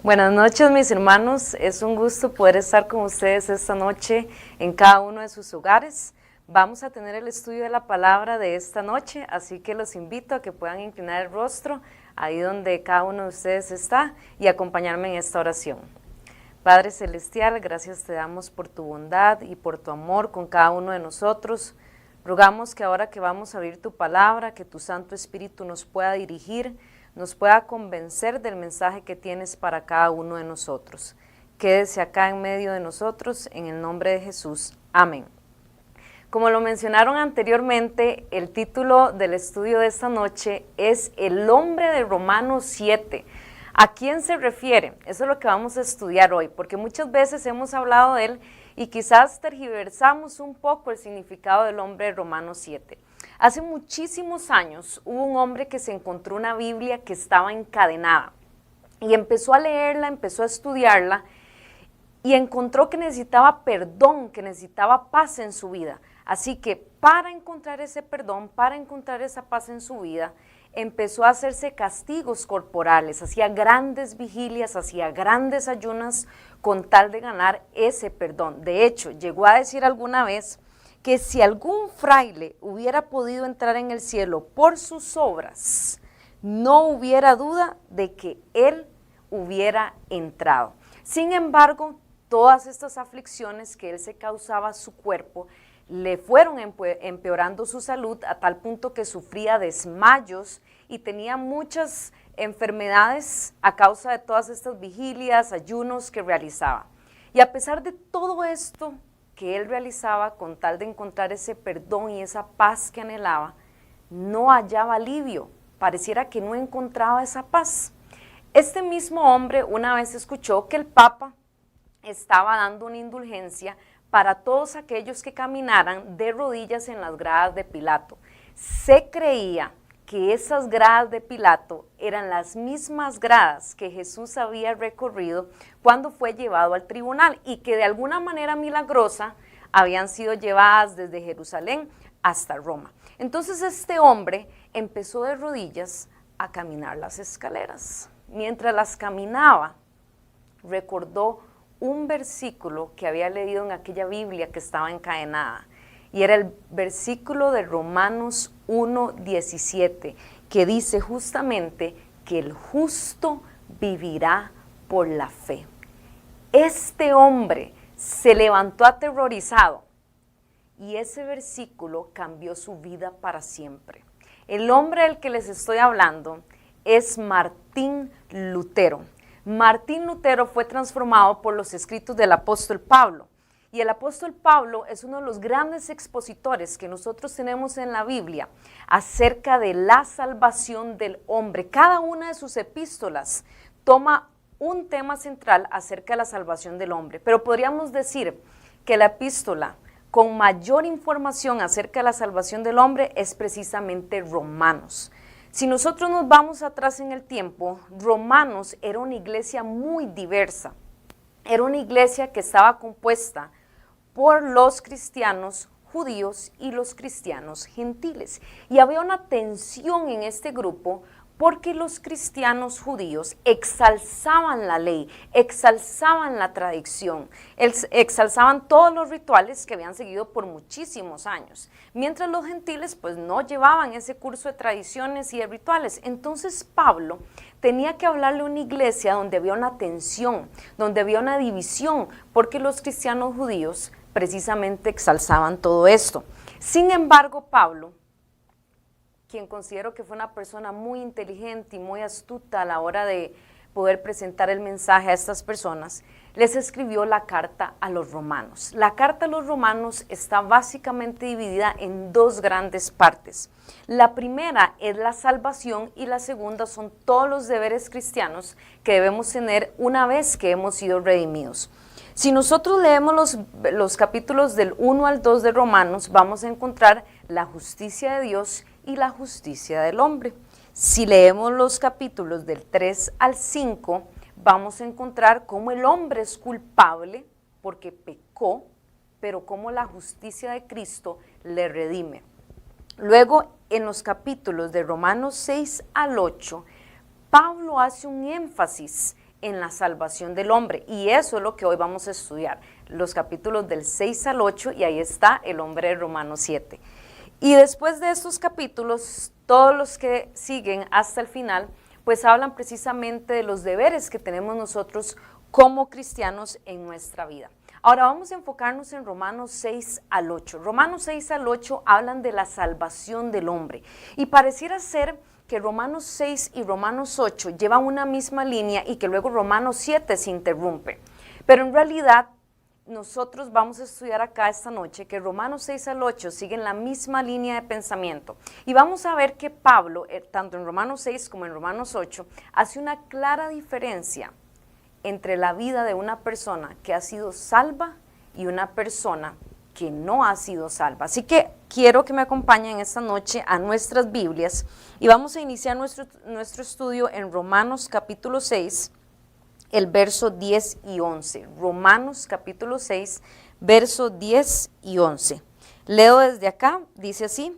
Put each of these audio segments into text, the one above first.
Buenas noches, mis hermanos. Es un gusto poder estar con ustedes esta noche en cada uno de sus hogares. Vamos a tener el estudio de la palabra de esta noche, así que los invito a que puedan inclinar el rostro ahí donde cada uno de ustedes está y acompañarme en esta oración. Padre Celestial, gracias te damos por tu bondad y por tu amor con cada uno de nosotros. Rogamos que ahora que vamos a abrir tu palabra, que tu Santo Espíritu nos pueda dirigir, nos pueda convencer del mensaje que tienes para cada uno de nosotros. Quédese acá en medio de nosotros, en el nombre de Jesús. Amén. Como lo mencionaron anteriormente, el título del estudio de esta noche es El hombre de Romanos 7. ¿A quién se refiere? Eso es lo que vamos a estudiar hoy, porque muchas veces hemos hablado de él y quizás tergiversamos un poco el significado del hombre de Romanos 7. Hace muchísimos años hubo un hombre que se encontró una Biblia que estaba encadenada y empezó a leerla, empezó a estudiarla y encontró que necesitaba perdón, que necesitaba paz en su vida. Así que para encontrar ese perdón, para encontrar esa paz en su vida, empezó a hacerse castigos corporales, hacía grandes vigilias, hacía grandes ayunas con tal de ganar ese perdón. De hecho, llegó a decir alguna vez que si algún fraile hubiera podido entrar en el cielo por sus obras, no hubiera duda de que él hubiera entrado. Sin embargo, todas estas aflicciones que él se causaba a su cuerpo le fueron empeorando su salud a tal punto que sufría desmayos y tenía muchas enfermedades a causa de todas estas vigilias, ayunos que realizaba. Y a pesar de todo esto que él realizaba con tal de encontrar ese perdón y esa paz que anhelaba, no hallaba alivio, pareciera que no encontraba esa paz. Este mismo hombre una vez escuchó que el Papa estaba dando una indulgencia para todos aquellos que caminaran de rodillas en las gradas de Pilato. Se creía que esas gradas de Pilato eran las mismas gradas que Jesús había recorrido cuando fue llevado al tribunal y que de alguna manera milagrosa habían sido llevadas desde Jerusalén hasta Roma. Entonces este hombre empezó de rodillas a caminar las escaleras. Mientras las caminaba, recordó un versículo que había leído en aquella Biblia que estaba encadenada, y era el versículo de Romanos 1:17, que dice justamente que el justo vivirá por la fe. Este hombre se levantó aterrorizado y ese versículo cambió su vida para siempre. El hombre del que les estoy hablando es Martín Lutero. Martín Lutero fue transformado por los escritos del apóstol Pablo. Y el apóstol Pablo es uno de los grandes expositores que nosotros tenemos en la Biblia acerca de la salvación del hombre. Cada una de sus epístolas toma un tema central acerca de la salvación del hombre. Pero podríamos decir que la epístola con mayor información acerca de la salvación del hombre es precisamente Romanos. Si nosotros nos vamos atrás en el tiempo, Romanos era una iglesia muy diversa. Era una iglesia que estaba compuesta por los cristianos judíos y los cristianos gentiles. Y había una tensión en este grupo porque los cristianos judíos exalzaban la ley, exalzaban la tradición, exalzaban todos los rituales que habían seguido por muchísimos años, mientras los gentiles pues no llevaban ese curso de tradiciones y de rituales. Entonces Pablo tenía que hablarle a una iglesia donde había una tensión, donde había una división, porque los cristianos judíos precisamente exalzaban todo esto. Sin embargo, Pablo, quien considero que fue una persona muy inteligente y muy astuta a la hora de poder presentar el mensaje a estas personas, les escribió la carta a los romanos. La carta a los romanos está básicamente dividida en dos grandes partes. La primera es la salvación y la segunda son todos los deberes cristianos que debemos tener una vez que hemos sido redimidos. Si nosotros leemos los capítulos del 1 al 2 de Romanos, vamos a encontrar la justicia de Dios y la justicia del hombre. Si leemos los capítulos del 3 al 5, vamos a encontrar cómo el hombre es culpable porque pecó, pero cómo la justicia de Cristo le redime. Luego, en los capítulos de Romanos 6 al 8, Pablo hace un énfasis en la salvación del hombre. Y eso es lo que hoy vamos a estudiar, los capítulos del 6 al 8, y ahí está el hombre de Romanos 7. Y después de estos capítulos, todos los que siguen hasta el final, pues hablan precisamente de los deberes que tenemos nosotros como cristianos en nuestra vida. Ahora vamos a enfocarnos en Romanos 6 al 8. Romanos 6 al 8 hablan de la salvación del hombre. Y pareciera ser que Romanos 6 y Romanos 8 llevan una misma línea y que luego Romanos 7 se interrumpe. Pero en realidad nosotros vamos a estudiar acá esta noche que Romanos 6 al 8 siguen la misma línea de pensamiento. Y vamos a ver que Pablo, tanto en Romanos 6 como en Romanos 8, hace una clara diferencia entre la vida de una persona que ha sido salva y una persona que no ha sido salva. Así que quiero que me acompañen esta noche a nuestras Biblias y vamos a iniciar nuestro estudio en Romanos capítulo 6, el verso 10 y 11. Romanos capítulo 6, verso 10 y 11. Leo desde acá, dice así: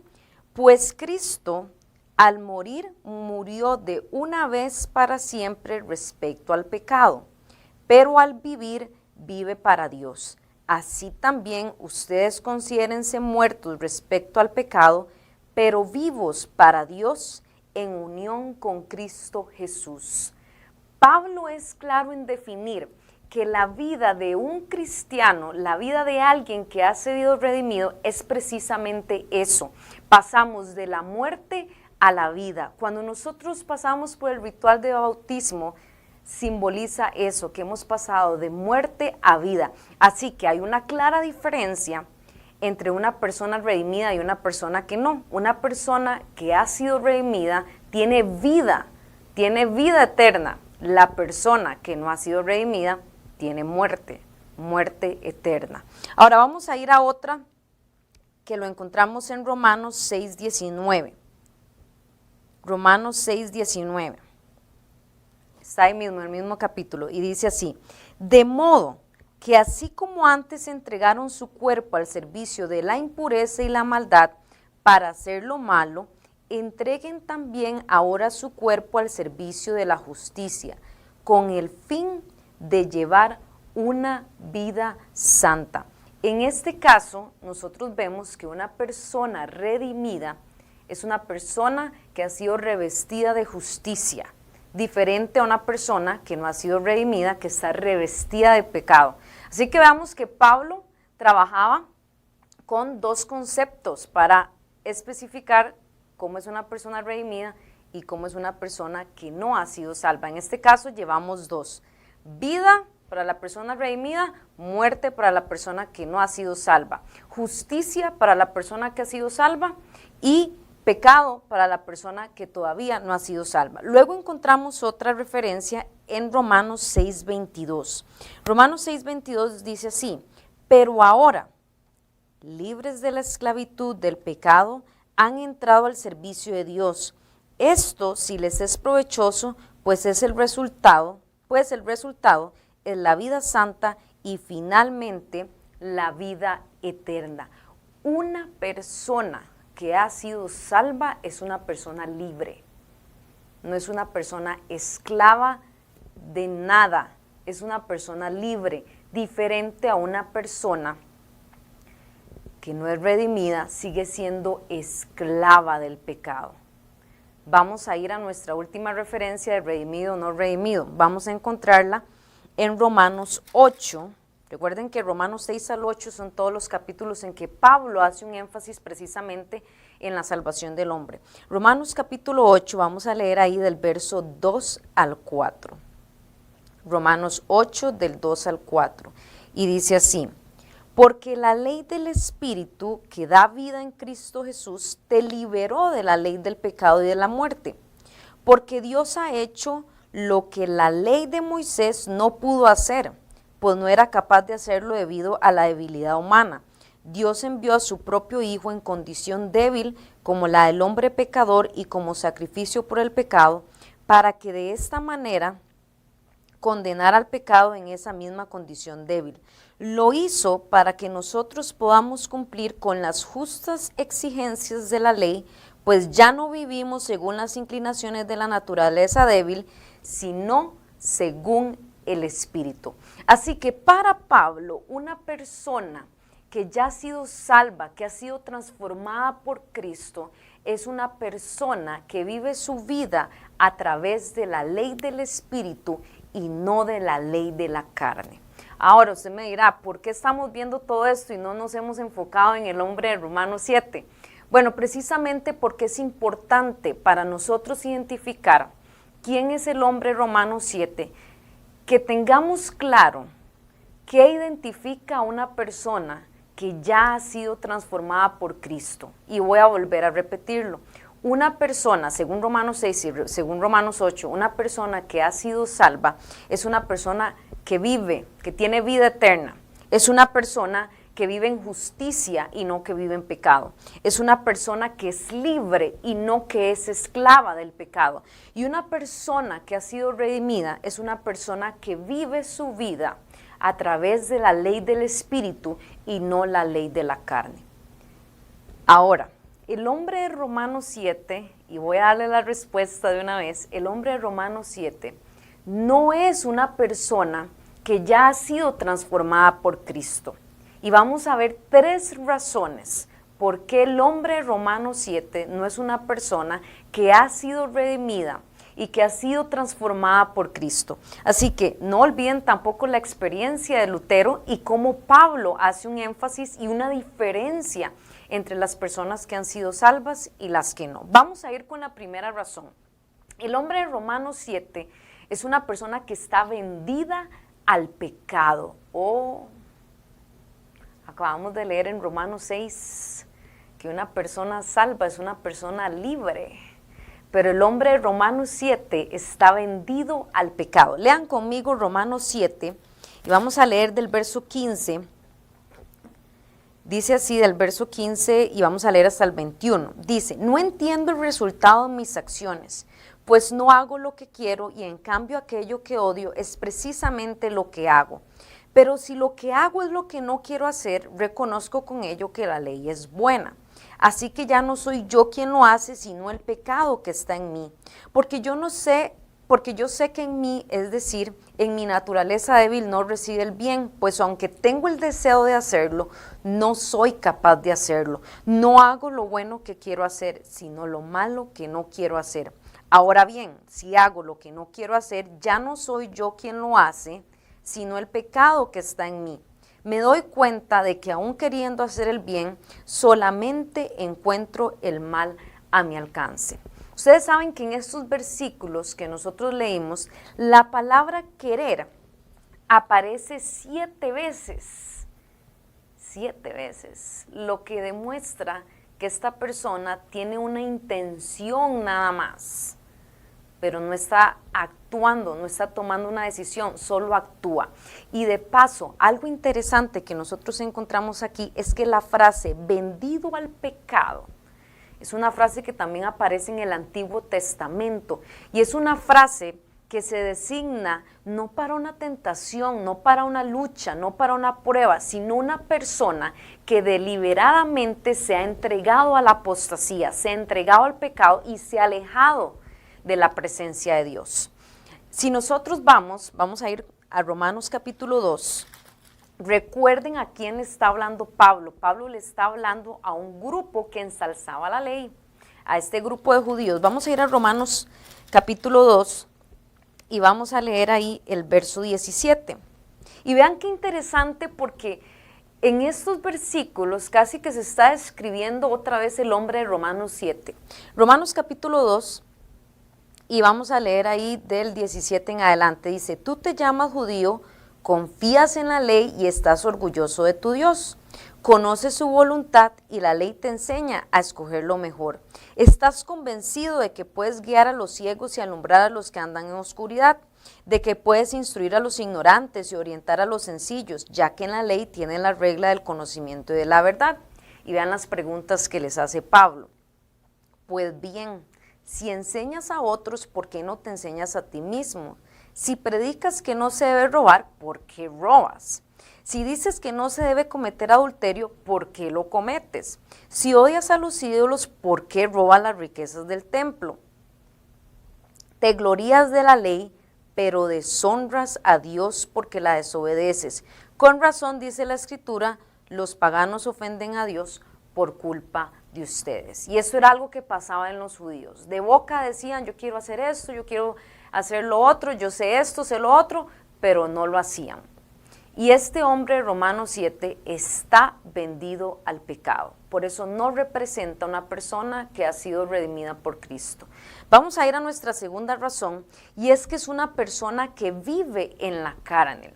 pues Cristo al morir murió de una vez para siempre respecto al pecado, pero al vivir vive para Dios. Así también ustedes considérense muertos respecto al pecado, pero vivos para Dios en unión con Cristo Jesús. Pablo es claro en definir que la vida de un cristiano, la vida de alguien que ha sido redimido, es precisamente eso. Pasamos de la muerte a la vida. Cuando nosotros pasamos por el ritual de bautismo, simboliza eso, que hemos pasado de muerte a vida. Así que hay una clara diferencia entre una persona redimida y una persona que no. Una persona que ha sido redimida tiene vida eterna. La persona que no ha sido redimida tiene muerte eterna. Ahora vamos a ir a otra que lo encontramos en Romanos 6:19. Romanos 6:19. Está ahí mismo, en el mismo capítulo, y dice así: de modo que así como antes entregaron su cuerpo al servicio de la impureza y la maldad para hacer lo malo, entreguen también ahora su cuerpo al servicio de la justicia, con el fin de llevar una vida santa. En este caso, nosotros vemos que una persona redimida es una persona que ha sido revestida de justicia, diferente a una persona que no ha sido redimida, que está revestida de pecado. Así que veamos que Pablo trabajaba con dos conceptos para especificar cómo es una persona redimida y cómo es una persona que no ha sido salva. En este caso llevamos dos: vida para la persona redimida, muerte para la persona que no ha sido salva, justicia para la persona que ha sido salva y pecado para la persona que todavía no ha sido salva. Luego encontramos otra referencia en Romanos 6:22. Romanos 6:22 dice así: pero ahora, libres de la esclavitud del pecado, han entrado al servicio de Dios. Esto, si les es provechoso, pues el resultado es la vida santa y finalmente la vida eterna. Una persona que ha sido salva es una persona libre, no es una persona esclava de nada, es una persona libre, diferente a una persona que no es redimida, sigue siendo esclava del pecado. Vamos a ir a nuestra última referencia de redimido o no redimido. Vamos a encontrarla en Romanos 8. Recuerden que Romanos 6 al 8 son todos los capítulos en que Pablo hace un énfasis precisamente en la salvación del hombre. Romanos capítulo 8, vamos a leer ahí del verso 2 al 4. Romanos 8 del 2 al 4. Y dice así: porque la ley del Espíritu que da vida en Cristo Jesús te liberó de la ley del pecado y de la muerte. Porque Dios ha hecho lo que la ley de Moisés no pudo hacer, pues no era capaz de hacerlo debido a la debilidad humana. Dios envió a su propio Hijo en condición débil como la del hombre pecador y como sacrificio por el pecado, para que de esta manera condenara al pecado en esa misma condición débil. Lo hizo para que nosotros podamos cumplir con las justas exigencias de la ley, pues ya no vivimos según las inclinaciones de la naturaleza débil, sino según el Espíritu. Así que para Pablo, una persona que ya ha sido salva, que ha sido transformada por Cristo, es una persona que vive su vida a través de la ley del Espíritu y no de la ley de la carne. Ahora usted me dirá, ¿por qué estamos viendo todo esto y no nos hemos enfocado en el hombre de Romanos 7? Bueno, precisamente porque es importante para nosotros identificar quién es el hombre de Romanos 7, que tengamos claro qué identifica a una persona que ya ha sido transformada por Cristo. Y voy a volver a repetirlo. Una persona, según Romanos 6 y según Romanos 8, una persona que ha sido salva es una persona que vive, que tiene vida eterna. Es una persona que vive en justicia y no que vive en pecado. Es una persona que es libre y no que es esclava del pecado. Y una persona que ha sido redimida es una persona que vive su vida a través de la ley del Espíritu y no la ley de la carne. Ahora, el hombre de Romanos 7, y voy a darle la respuesta de una vez, el hombre de Romanos 7 no es una persona que ya ha sido transformada por Cristo. Y vamos a ver 3 razones por qué el hombre de Romanos 7 no es una persona que ha sido redimida y que ha sido transformada por Cristo. Así que no olviden tampoco la experiencia de Lutero y cómo Pablo hace un énfasis y una diferencia entre las personas que han sido salvas y las que no. Vamos a ir con la primera razón. El hombre de Romanos 7 es una persona que está vendida al pecado. Acabamos de leer en Romanos 6 que una persona salva es una persona libre. Pero el hombre de Romanos 7 está vendido al pecado. Lean conmigo Romanos 7 y vamos a leer del verso 15. Dice así del verso 15 y vamos a leer hasta el 21. Dice, no entiendo el resultado de mis acciones, pues no hago lo que quiero y en cambio aquello que odio es precisamente lo que hago. Pero si lo que hago es lo que no quiero hacer, reconozco con ello que la ley es buena. Así que ya no soy yo quien lo hace, sino el pecado que está en mí. Porque yo sé que en mí, es decir, en mi naturaleza débil no reside el bien, pues aunque tengo el deseo de hacerlo, no soy capaz de hacerlo. No hago lo bueno que quiero hacer, sino lo malo que no quiero hacer. Ahora bien, si hago lo que no quiero hacer, ya no soy yo quien lo hace, sino el pecado que está en mí. Me doy cuenta de que aún queriendo hacer el bien, solamente encuentro el mal a mi alcance. Ustedes saben que en estos versículos que nosotros leímos, la palabra querer aparece 7 veces. 7 veces, lo que demuestra que esta persona tiene una intención nada más, pero no está actuando, no está tomando una decisión, solo actúa. Y de paso, algo interesante que nosotros encontramos aquí es que la frase vendido al pecado es una frase que también aparece en el Antiguo Testamento y es una frase que se designa no para una tentación, no para una lucha, no para una prueba, sino una persona que deliberadamente se ha entregado a la apostasía, se ha entregado al pecado y se ha alejado de la presencia de Dios. Si nosotros vamos a ir a Romanos capítulo 2, recuerden a quién le está hablando Pablo. Pablo le está hablando a un grupo que ensalzaba la ley, a este grupo de judíos. Vamos a ir a Romanos capítulo 2 y vamos a leer ahí el verso 17. Y vean qué interesante porque en estos versículos casi que se está describiendo otra vez el hombre de Romanos 7. Romanos capítulo 2. Y vamos a leer ahí del 17 en adelante. Dice, tú te llamas judío, confías en la ley y estás orgulloso de tu Dios. Conoces su voluntad y la ley te enseña a escoger lo mejor. Estás convencido de que puedes guiar a los ciegos y alumbrar a los que andan en oscuridad, de que puedes instruir a los ignorantes y orientar a los sencillos, ya que en la ley tienen la regla del conocimiento y de la verdad. Y vean las preguntas que les hace Pablo. Pues bien, si enseñas a otros, ¿por qué no te enseñas a ti mismo? Si predicas que no se debe robar, ¿por qué robas? Si dices que no se debe cometer adulterio, ¿por qué lo cometes? Si odias a los ídolos, ¿por qué robas las riquezas del templo? Te glorías de la ley, pero deshonras a Dios porque la desobedeces. Con razón, dice la Escritura, los paganos ofenden a Dios por culpa de ustedes. Y eso era algo que pasaba en los judíos. De boca decían, yo quiero hacer esto, yo quiero hacer lo otro, yo sé esto, sé lo otro, pero no lo hacían. Y este hombre, Romanos 7, está vendido al pecado. Por eso no representa una persona que ha sido redimida por Cristo. Vamos a ir a nuestra segunda razón, y es que es una persona que vive en la carne.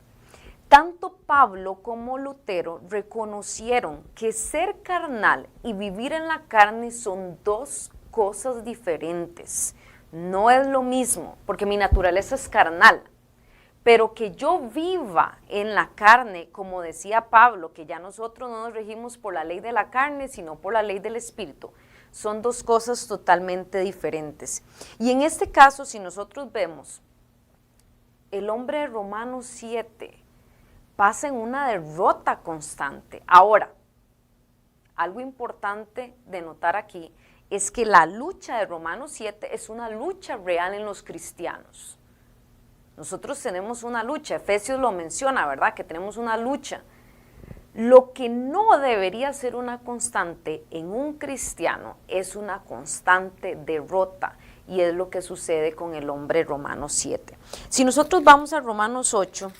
Tanto Pablo como Lutero reconocieron que ser carnal y vivir en la carne son dos cosas diferentes. No es lo mismo, porque mi naturaleza es carnal. Pero que yo viva en la carne, como decía Pablo, que ya nosotros no nos regimos por la ley de la carne, sino por la ley del Espíritu, son dos cosas totalmente diferentes. Y en este caso, si nosotros vemos, el hombre de Romanos 7 pasa en una derrota constante. Ahora, algo importante de notar aquí es que la lucha de Romanos 7 es una lucha real en los cristianos. Nosotros tenemos una lucha, Efesios lo menciona, ¿verdad? Que tenemos una lucha. Lo que no debería ser una constante en un cristiano es una constante derrota, y es lo que sucede con el hombre Romanos 7. Si nosotros vamos a Romanos 8,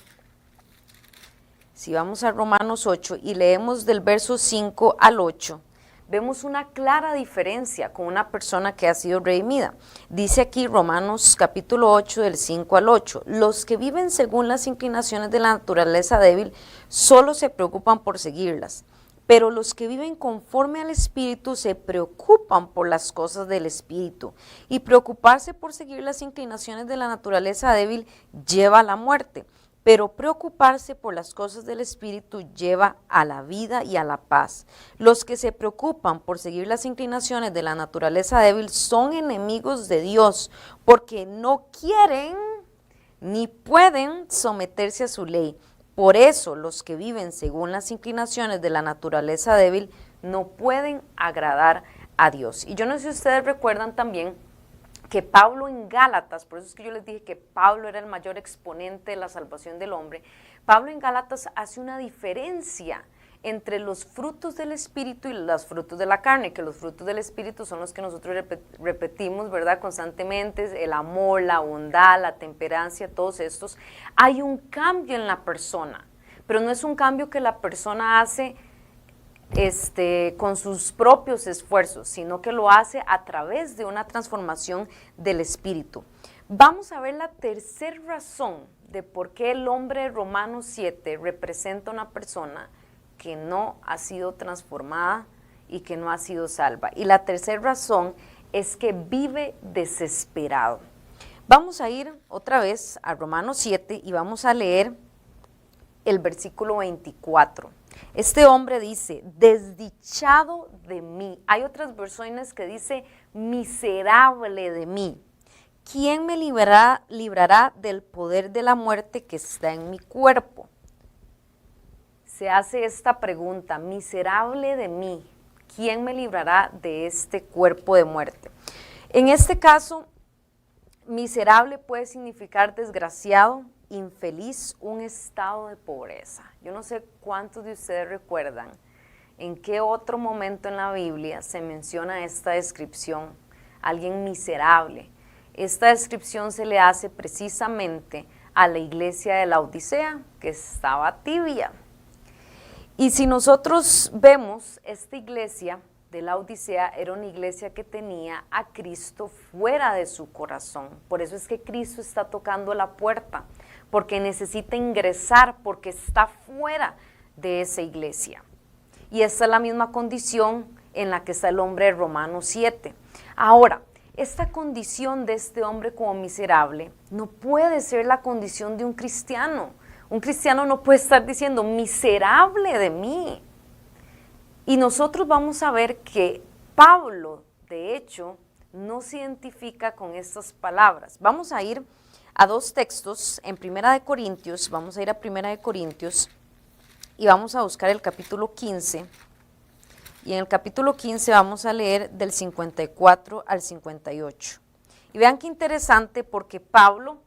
y leemos del verso 5 al 8, vemos una clara diferencia con una persona que ha sido redimida. Dice aquí Romanos capítulo 8 del 5 al 8, los que viven según las inclinaciones de la naturaleza débil solo se preocupan por seguirlas, pero los que viven conforme al Espíritu se preocupan por las cosas del Espíritu, y preocuparse por seguir las inclinaciones de la naturaleza débil lleva a la muerte. Pero preocuparse por las cosas del Espíritu lleva a la vida y a la paz. Los que se preocupan por seguir las inclinaciones de la naturaleza débil son enemigos de Dios, porque no quieren ni pueden someterse a su ley. Por eso los que viven según las inclinaciones de la naturaleza débil no pueden agradar a Dios. Y yo no sé si ustedes recuerdan también que Pablo en Gálatas, por eso es que yo les dije que Pablo era el mayor exponente de la salvación del hombre, Pablo en Gálatas hace una diferencia entre los frutos del Espíritu y los frutos de la carne, que los frutos del Espíritu son los que nosotros repetimos, ¿verdad?, constantemente, el amor, la bondad, la temperancia, todos estos. Hay un cambio en la persona, pero no es un cambio que la persona hace con sus propios esfuerzos, sino que lo hace a través de una transformación del Espíritu. Vamos a ver la tercera razón de por qué el hombre de Romanos 7 representa una persona que no ha sido transformada y que no ha sido salva. Y la tercera razón es que vive desesperado. Vamos a ir otra vez a Romanos 7 y vamos a leer el versículo 24. Este hombre dice, desdichado de mí. Hay otras versiones que dice, miserable de mí. ¿Quién me librará del poder de la muerte que está en mi cuerpo? Se hace esta pregunta, miserable de mí. ¿Quién me librará de este cuerpo de muerte? En este caso, miserable puede significar desgraciado, infeliz, un estado de pobreza. Yo no sé cuántos de ustedes recuerdan en qué otro momento en la Biblia se menciona esta descripción, alguien miserable. Esta descripción se le hace precisamente a la iglesia de la Odisea, que estaba tibia. Y si nosotros vemos, esta iglesia de la Odisea era una iglesia que tenía a Cristo fuera de su corazón. Por eso es que Cristo está tocando la puerta, porque necesita ingresar, porque está fuera de esa iglesia. Y esta es la misma condición en la que está el hombre de Romanos 7. Ahora, esta condición de este hombre como miserable no puede ser la condición de un cristiano. Un cristiano no puede estar diciendo, miserable de mí. Y nosotros vamos a ver que Pablo, de hecho, no se identifica con estas palabras. Vamos a ir a dos textos en Primera de Corintios, vamos a ir a Primera de Corintios y vamos a buscar el capítulo 15. Y en el capítulo 15 vamos a leer del 54 al 58. Y vean qué interesante, porque Pablo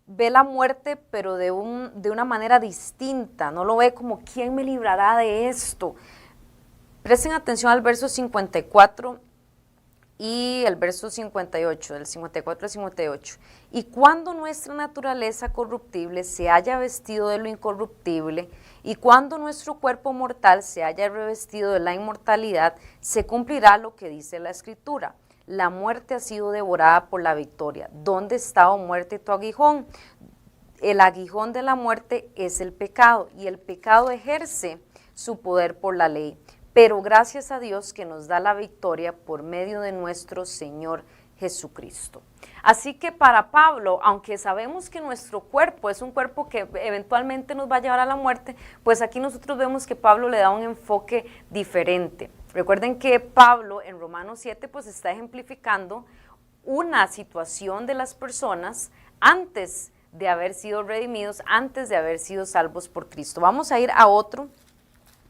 ve la muerte, pero de una manera distinta, no lo ve como ¿quién me librará de esto? Presten atención al verso 54 y el verso 58, del 54 al 58. Y cuando nuestra naturaleza corruptible se haya vestido de lo incorruptible, y cuando nuestro cuerpo mortal se haya revestido de la inmortalidad, se cumplirá lo que dice la Escritura. La muerte ha sido devorada por la victoria. ¿Dónde está, oh muerte, tu aguijón? El aguijón de la muerte es el pecado, y el pecado ejerce su poder por la ley. Pero gracias a Dios que nos da la victoria por medio de nuestro Señor Jesucristo. Así que para Pablo, aunque sabemos que nuestro cuerpo es un cuerpo que eventualmente nos va a llevar a la muerte, pues aquí nosotros vemos que Pablo le da un enfoque diferente. Recuerden que Pablo en Romanos 7 pues está ejemplificando una situación de las personas antes de haber sido redimidos, antes de haber sido salvos por Cristo. Vamos a ir a otro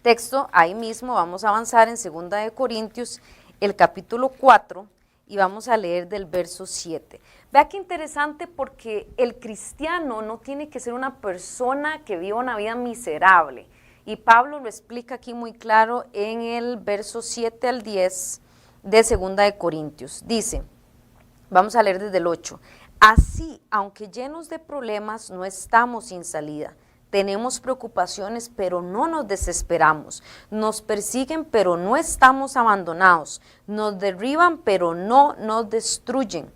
texto, ahí mismo vamos a avanzar en 2 de Corintios, el capítulo 4, y vamos a leer del verso 7. Vea qué interesante, porque el cristiano no tiene que ser una persona que viva una vida miserable, y Pablo lo explica aquí muy claro en el verso 7 al 10 de 2 de Corintios. Dice, vamos a leer desde el 8, así, aunque llenos de problemas, no estamos sin salida. Tenemos preocupaciones, pero no nos desesperamos. Nos persiguen, pero no estamos abandonados. Nos derriban, pero no nos destruyen.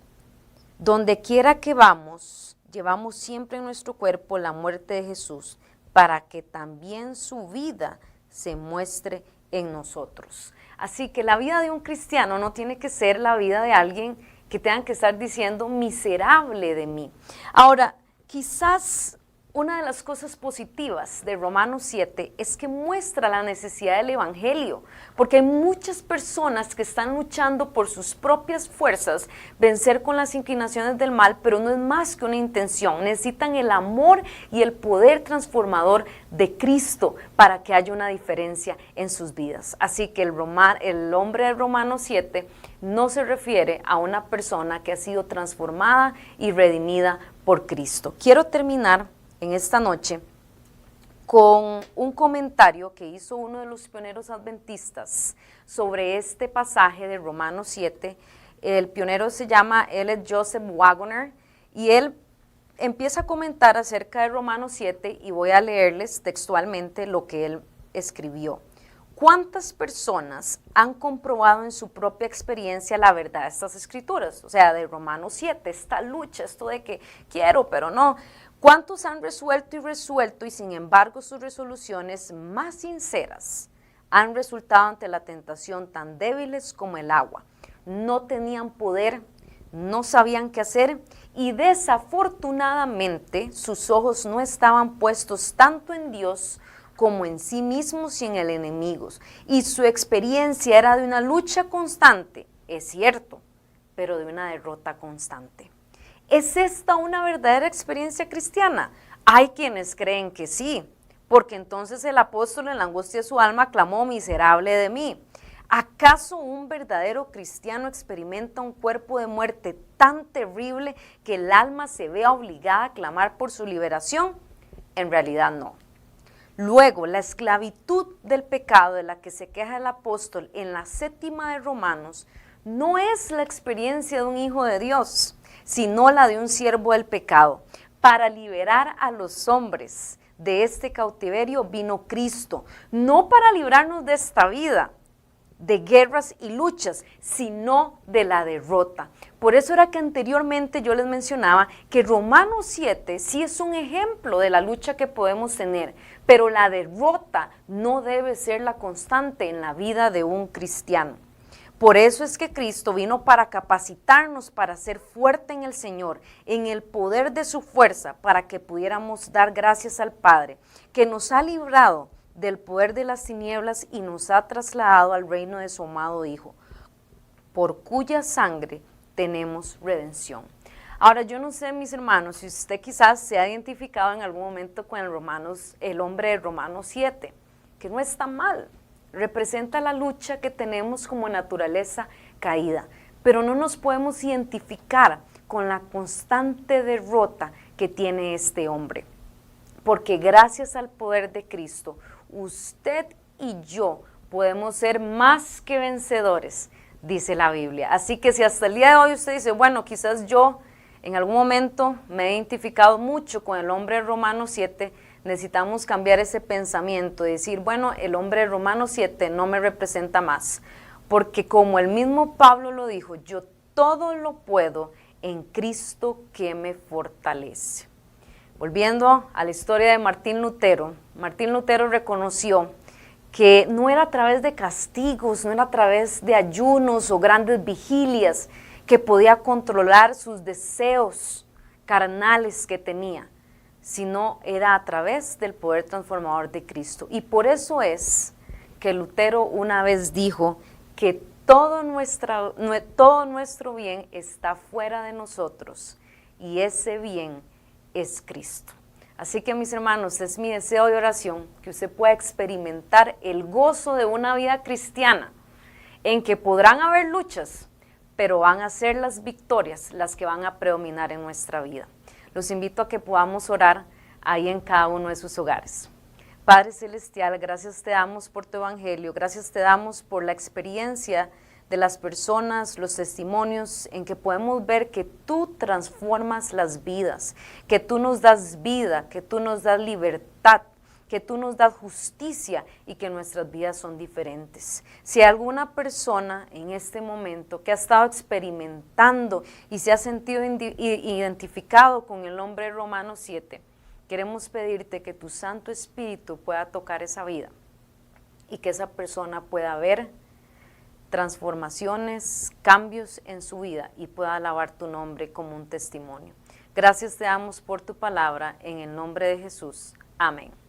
Donde quiera que vamos, llevamos siempre en nuestro cuerpo la muerte de Jesús, para que también su vida se muestre en nosotros. Así que la vida de un cristiano no tiene que ser la vida de alguien que tengan que estar diciendo miserable de mí. Ahora, quizás una de las cosas positivas de Romanos 7 es que muestra la necesidad del evangelio, porque hay muchas personas que están luchando por sus propias fuerzas, vencer con las inclinaciones del mal, pero no es más que una intención. Necesitan el amor y el poder transformador de Cristo para que haya una diferencia en sus vidas. Así que el hombre de Romanos 7 no se refiere a una persona que ha sido transformada y redimida por Cristo. Quiero terminar en esta noche con un comentario que hizo uno de los pioneros adventistas sobre este pasaje de Romanos 7. El pionero se llama Joseph Waggoner, y él empieza a comentar acerca de Romanos 7, y voy a leerles textualmente lo que él escribió. ¿Cuántas personas han comprobado en su propia experiencia la verdad de estas escrituras? O sea, de Romanos 7, esta lucha, esto de que quiero, pero no. ¿Cuántos han resuelto y sin embargo sus resoluciones más sinceras han resultado ante la tentación tan débiles como el agua? No tenían poder, no sabían qué hacer, y desafortunadamente sus ojos no estaban puestos tanto en Dios como en sí mismos y en el enemigo, y su experiencia era de una lucha constante, es cierto, pero de una derrota constante. ¿Es esta una verdadera experiencia cristiana? Hay quienes creen que sí, porque entonces el apóstol en la angustia de su alma clamó, miserable de mí. ¿Acaso un verdadero cristiano experimenta un cuerpo de muerte tan terrible que el alma se vea obligada a clamar por su liberación? En realidad no. Luego, la esclavitud del pecado de la que se queja el apóstol en la 7ª de Romanos no es la experiencia de un hijo de Dios, sino la de un siervo del pecado. Para liberar a los hombres de este cautiverio vino Cristo, no para librarnos de esta vida, de guerras y luchas, sino de la derrota. Por eso era que anteriormente yo les mencionaba que Romanos 7 sí es un ejemplo de la lucha que podemos tener, pero la derrota no debe ser la constante en la vida de un cristiano. Por eso es que Cristo vino para capacitarnos para ser fuerte en el Señor, en el poder de su fuerza, para que pudiéramos dar gracias al Padre, que nos ha librado del poder de las tinieblas y nos ha trasladado al reino de su amado Hijo, por cuya sangre tenemos redención. Ahora, yo no sé, mis hermanos, si usted quizás se ha identificado en algún momento con el hombre de Romanos 7, que no está mal. Representa la lucha que tenemos como naturaleza caída, pero no nos podemos identificar con la constante derrota que tiene este hombre. Porque gracias al poder de Cristo, usted y yo podemos ser más que vencedores, dice la Biblia. Así que si hasta el día de hoy usted dice, bueno, quizás yo en algún momento me he identificado mucho con el hombre de Romanos 7, necesitamos cambiar ese pensamiento, decir, bueno, el hombre de Romanos 7 no me representa más, porque como el mismo Pablo lo dijo, yo todo lo puedo en Cristo que me fortalece. Volviendo a la historia de Martín Lutero reconoció que no era a través de castigos, no era a través de ayunos o grandes vigilias que podía controlar sus deseos carnales que tenía, sino era a través del poder transformador de Cristo. Y por eso es que Lutero una vez dijo que todo nuestro bien está fuera de nosotros y ese bien es Cristo. Así que mis hermanos, es mi deseo y oración que usted pueda experimentar el gozo de una vida cristiana en que podrán haber luchas, pero van a ser las victorias las que van a predominar en nuestra vida. Los invito a que podamos orar ahí en cada uno de sus hogares. Padre Celestial, gracias te damos por tu evangelio, gracias te damos por la experiencia de las personas, los testimonios en que podemos ver que tú transformas las vidas, que tú nos das vida, que tú nos das libertad, que tú nos das justicia y que nuestras vidas son diferentes. Si hay alguna persona en este momento que ha estado experimentando y se ha sentido identificado con el hombre de Romanos 7, queremos pedirte que tu Santo Espíritu pueda tocar esa vida y que esa persona pueda ver transformaciones, cambios en su vida y pueda alabar tu nombre como un testimonio. Gracias te damos por tu palabra, en el nombre de Jesús. Amén.